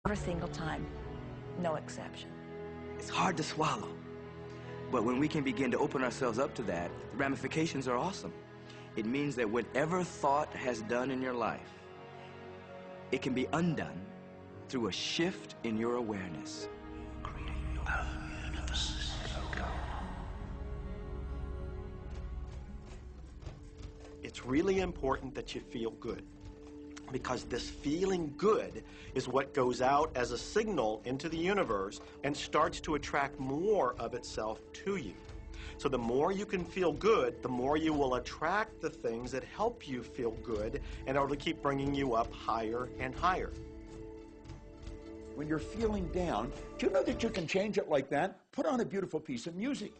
Every single time, no exception. It's hard to swallow. But when we can begin to open ourselves up to that, the ramifications are awesome. It means that whatever thought has done in your life, it can be undone through a shift in your awareness. It's really important that you feel good, because this feeling good is what goes out as a signal into the universe and starts to attract more of itself to you. So the more you can feel good, the more you will attract the things that help you feel good and are to keep bringing you up higher and higher. When you're feeling down, do you know that you can change it like that? Put on a beautiful piece of music.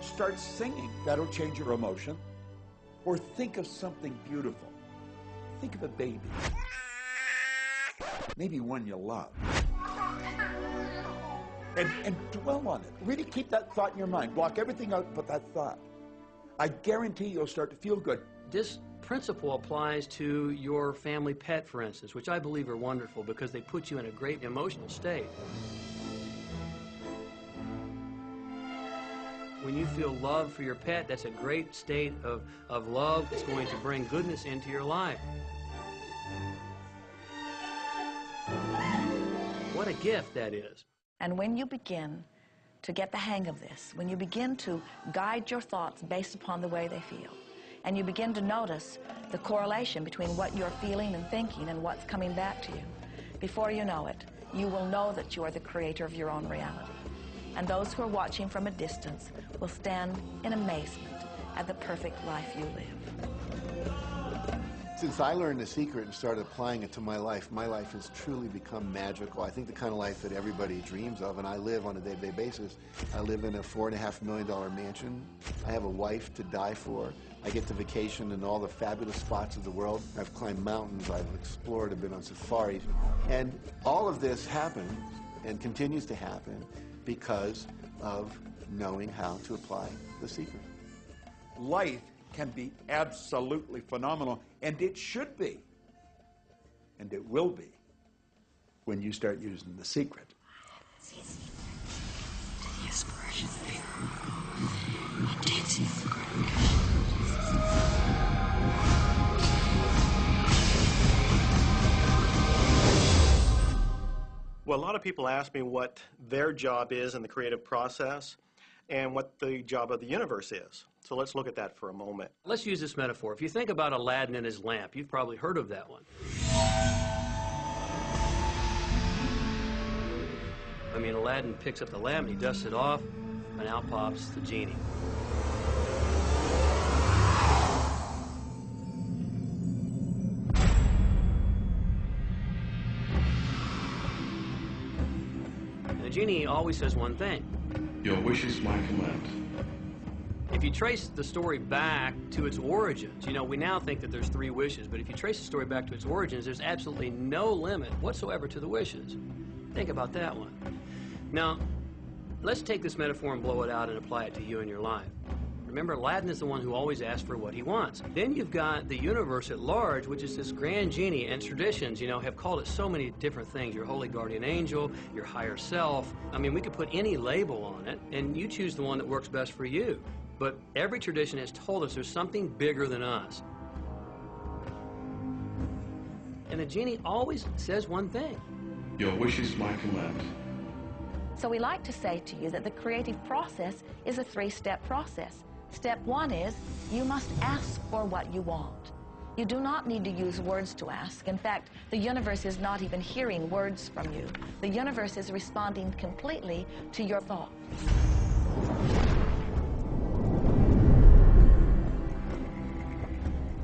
Start singing. That'll change your emotion. Or think of something beautiful. Think of a baby. Maybe one you love. And dwell on it. Really keep that thought in your mind. Block everything out but that thought. I guarantee you'll start to feel good. This principle applies to your family pet, for instance, which I believe are wonderful because they put you in a great emotional state. When you feel love for your pet, that's a great state of love. It's going to bring goodness into your life. What a gift that is. And when you begin to get the hang of this, when you begin to guide your thoughts based upon the way they feel, and you begin to notice the correlation between what you're feeling and thinking and what's coming back to you, before you know it, you will know that you are the creator of your own reality. And those who are watching from a distance will stand in amazement at the perfect life you live. Since I learned the secret and started applying it to my life has truly become magical. I think the kind of life that everybody dreams of, and I live on a day-to-day basis. I live in a $4.5 million mansion. I have a wife to die for. I get to vacation in all the fabulous spots of the world. I've climbed mountains, I've explored, I've been on safaris. And all of this happens and continues to happen because of knowing how to apply the secret. Life can be absolutely phenomenal, and it should be, and it will be, when you start using the secret. Well, a lot of people ask me what their job is in the creative process and what the job of the universe is. So let's look at that for a moment. Let's use this metaphor. If you think about Aladdin and his lamp, you've probably heard of that one. I mean, Aladdin picks up the lamp, and he dusts it off, and out pops the genie. And the genie always says one thing. Your wish is my command. If you trace the story back to its origins, you know, we now think that there's 3 wishes, but if you trace the story back to its origins, there's absolutely no limit whatsoever to the wishes. Think about that one. Now, let's take this metaphor and blow it out and apply it to you in your life. Remember, Aladdin is the one who always asks for what he wants. Then you've got the universe at large, which is this grand genie, and traditions, you know, have called it so many different things. Your holy guardian angel, your higher self. I mean, we could put any label on it, and you choose the one that works best for you. But every tradition has told us there's something bigger than us. And the genie always says one thing. Your wish is my command. So we like to say to you that the creative process is a 3-step process. Step 1 is you must ask for what you want. You do not need to use words to ask. In fact, the universe is not even hearing words from you. The universe is responding completely to your thoughts.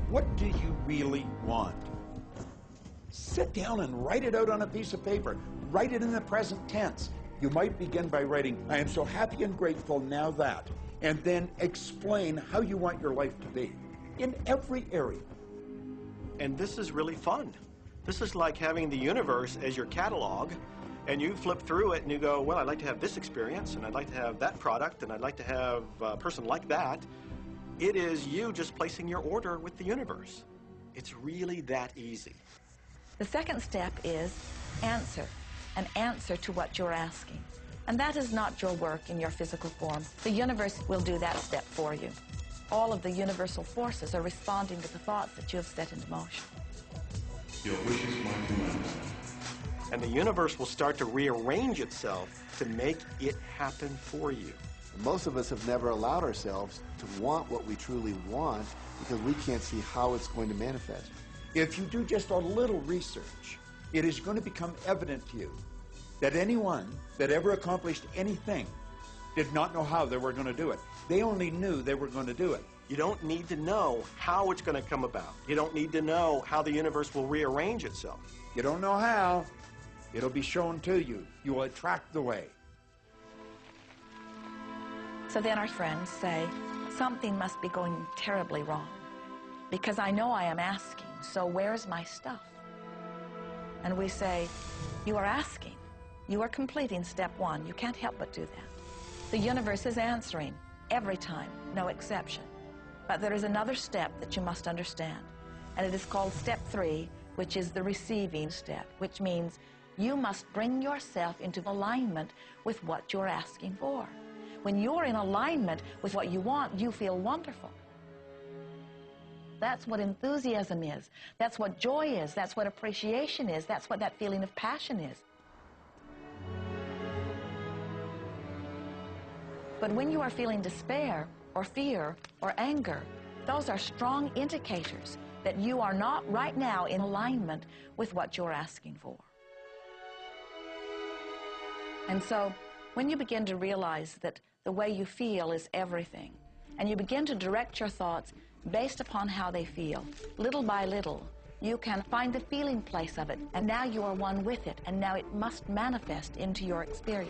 What do you really want? Sit down and write it out on a piece of paper. Write it in the present tense. You might begin by writing, I am so happy and grateful now that, and then explain how you want your life to be in every area. And this is really fun. This is like having the universe as your catalog, and you flip through it and you go, well, I'd like to have this experience, and I'd like to have that product, and I'd like to have a person like that. It is you just placing your order with the universe. It's really that easy. The second step is answer. an answer to what you're asking. And that is not your work in your physical form. The universe will do that step for you. All of the universal forces are responding to the thoughts that you have set into motion. Your wish is my command. And the universe will start to rearrange itself to make it happen for you. Most of us have never allowed ourselves to want what we truly want because we can't see how it's going to manifest. If you do just a little research, it is going to become evident to you that anyone that ever accomplished anything did not know how they were going to do it. They only knew they were going to do it. You don't need to know how it's going to come about. You don't need to know how the universe will rearrange itself. You don't know how. It'll be shown to you. You will attract the way. So then our friends say, something must be going terribly wrong because I know I am asking, so where's my stuff? And we say, you are asking. You are completing step one. You can't help but do that. The universe is answering every time, no exception. But there is another step that you must understand, and it is called step 3, which is the receiving step, which means you must bring yourself into alignment with what you're asking for. When you're in alignment with what you want, you feel wonderful. That's what enthusiasm is. That's what joy is. That's what appreciation is. That's what that feeling of passion is. But when you are feeling despair or fear or anger, those are strong indicators that you are not right now in alignment with what you're asking for. And so when you begin to realize that the way you feel is everything, and you begin to direct your thoughts based upon how they feel, little by little, you can find the feeling place of it, and now you are one with it, and now it must manifest into your experience.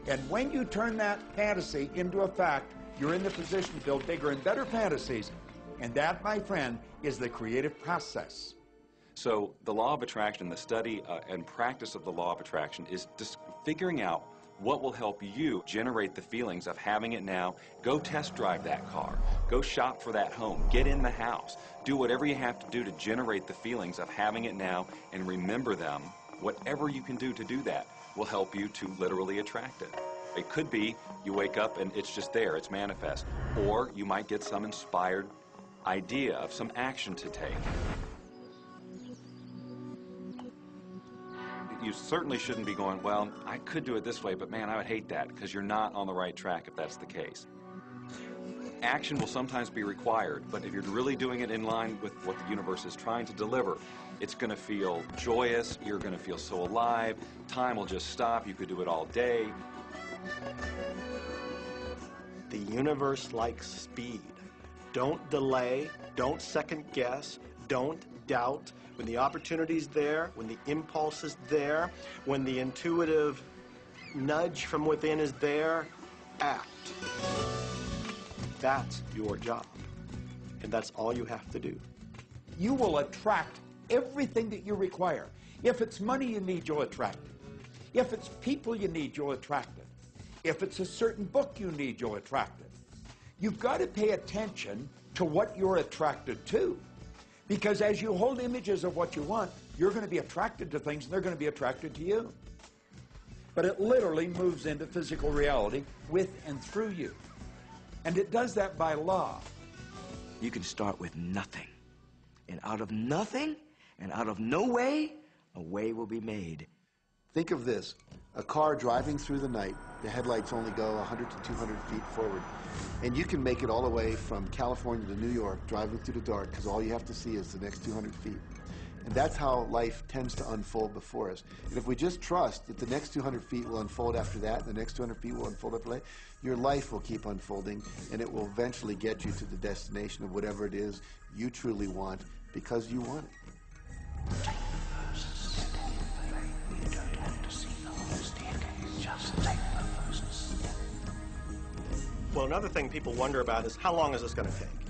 And when you turn that fantasy into a fact, you're in the position to build bigger and better fantasies. And that, my friend, is the creative process. So the law of attraction, the study and practice of the law of attraction is just figuring out what will help you generate the feelings of having it now. Go test drive that car. Go shop for that home. Get in the house. Do whatever you have to do to generate the feelings of having it now and remember them. Whatever you can do to do that will help you to literally attract it. It could be you wake up and it's just there, it's manifest. Or you might get some inspired idea of some action to take. You certainly shouldn't be going, well, I could do it this way, but man, I would hate that, because you're not on the right track if that's the case. Action will sometimes be required, but if you're really doing it in line with what the universe is trying to deliver, it's going to feel joyous, you're going to feel so alive, time will just stop, you could do it all day. The universe likes speed. Don't delay, don't second guess, don't doubt. When the opportunity's there, when the impulse is there, when the intuitive nudge from within is there, act. That's your job. And that's all you have to do. You will attract everything that you require. If it's money you need, you'll attract it. If it's people you need, you'll attract it. If it's a certain book you need, you'll attract it. You've got to pay attention to what you're attracted to. Because as you hold images of what you want, you're going to be attracted to things and they're going to be attracted to you. But it literally moves into physical reality with and through you. And it does that by law. You can start with nothing. And out of nothing, and out of no way, a way will be made. Think of this, a car driving through the night, the headlights only go 100 to 200 feet forward, and you can make it all the way from California to New York driving through the dark because all you have to see is the next 200 feet. And that's how life tends to unfold before us. And if we just trust that the next 200 feet will unfold after that, and the next 200 feet will unfold after that, your life will keep unfolding, and it will eventually get you to the destination of whatever it is you truly want because you want it. Well, another thing people wonder about is how long is this going to take?